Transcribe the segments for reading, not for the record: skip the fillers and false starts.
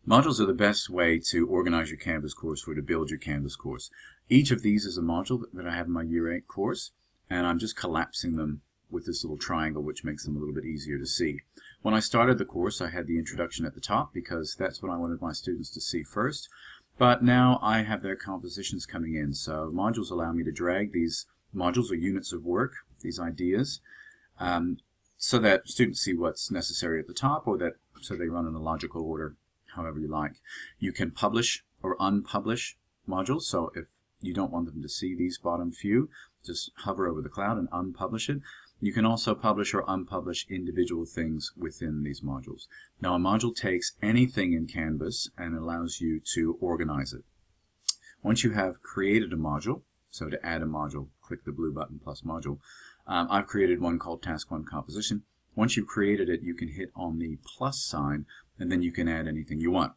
Modules are the best way to organize your Canvas course or to build your Canvas course. Each of these is a module that I have in my Year 8 course, and I'm just collapsing them with this little triangle, which makes them a little bit easier to see. When I started the course, I had the introduction at the top because that's what I wanted my students to see first. But now I have their compositions coming in, so modules allow me to drag these modules or units of work, these ideas, so that students see what's necessary at the top, or so they run in a logical order, however you like. You can publish or unpublish modules, so if you don't want them to see these bottom few, just hover over the cloud and unpublish it. You can also publish or unpublish individual things within these modules. Now, a module takes anything in Canvas and allows you to organize it. Once you have created a module, so to add a module, click the blue button plus module. I've created one called Task 1 Composition. Once you've created it, you can hit on the plus sign, and then you can add anything you want.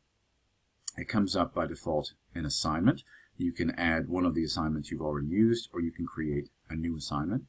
It comes up by default in assignment. You can add one of the assignments you've already used, or you can create a new assignment.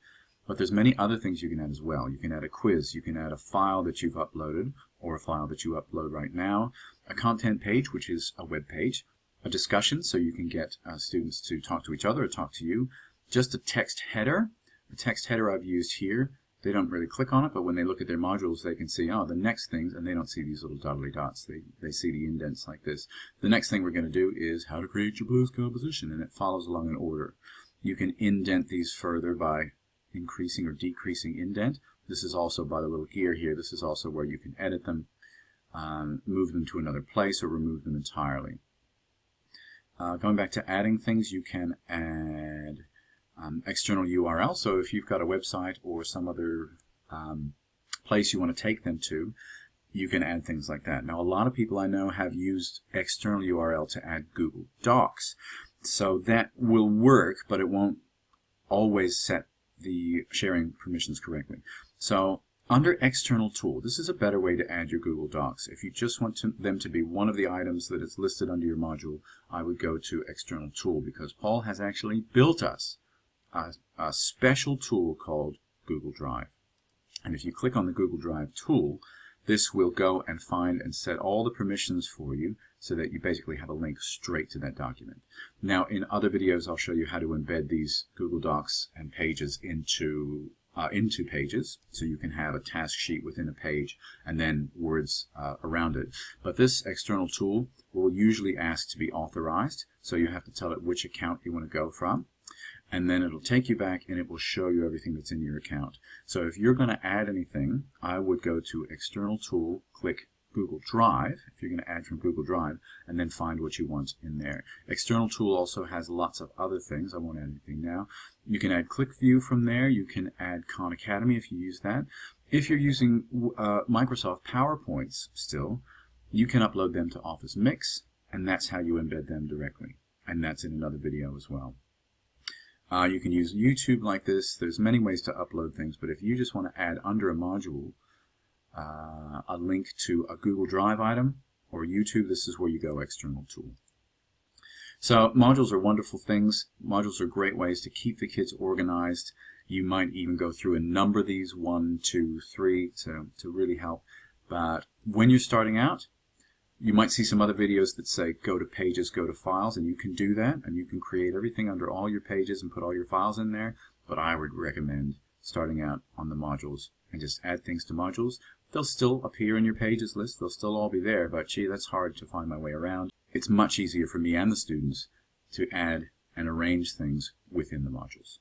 But there's many other things you can add as well. You can add a quiz, you can add a file that you've uploaded, or a file that you upload right now, a content page, which is a web page, a discussion, so you can get students to talk to each other or talk to you, just a text header. The text header I've used here, they don't really click on it, but when they look at their modules, they can see, oh, the next thing, and they don't see these little dotty dots. They see the indents like this. The next thing we're going to do is how to create your blues composition, and it follows along in order. You can indent these further by increasing or decreasing indent. This is also by the little gear here. This is also where you can edit them, move them to another place, or remove them entirely. Going back to adding things, you can add external URL. So if you've got a website or some other place you want to take them to, you can add things like that. Now, a lot of people I know have used external URL to add Google Docs. So that will work, but it won't always set the sharing permissions correctly. So under External Tool, this is a better way to add your Google Docs. If you just want them to be one of the items that is listed under your module, I would go to External Tool, because Paul has actually built us a special tool called Google Drive. And if you click on the Google Drive tool, this will go and find and set all the permissions for you so that you basically have a link straight to that document. Now, in other videos, I'll show you how to embed these Google Docs and pages into pages, so you can have a task sheet within a page and then words around it. But this external tool will usually ask to be authorized, so you have to tell it which account you want to go from. And then it'll take you back and it will show you everything that's in your account. So if you're going to add anything, I would go to External Tool, click Google Drive, if you're going to add from Google Drive, and then find what you want in there. External Tool also has lots of other things. I won't add anything now. You can add Click View from there. You can add Khan Academy if you use that. If you're using Microsoft PowerPoints still, you can upload them to Office Mix, and that's how you embed them directly. And that's in another video as well. You can use YouTube like this. There's many ways to upload things, but if you just want to add under a module a link to a Google Drive item or YouTube, this is where you go, External Tool. So modules are wonderful things. Modules are great ways to keep the kids organized. You might even go through and number these 1, 2, 3 to really help. But when you're starting out, you might see some other videos that say go to pages, go to files, and you can do that, and you can create everything under all your pages and put all your files in there. But I would recommend starting out on the modules and just add things to modules. They'll still appear in your pages list, they'll still all be there, but gee, that's hard to find my way around. It's much easier for me and the students to add and arrange things within the modules.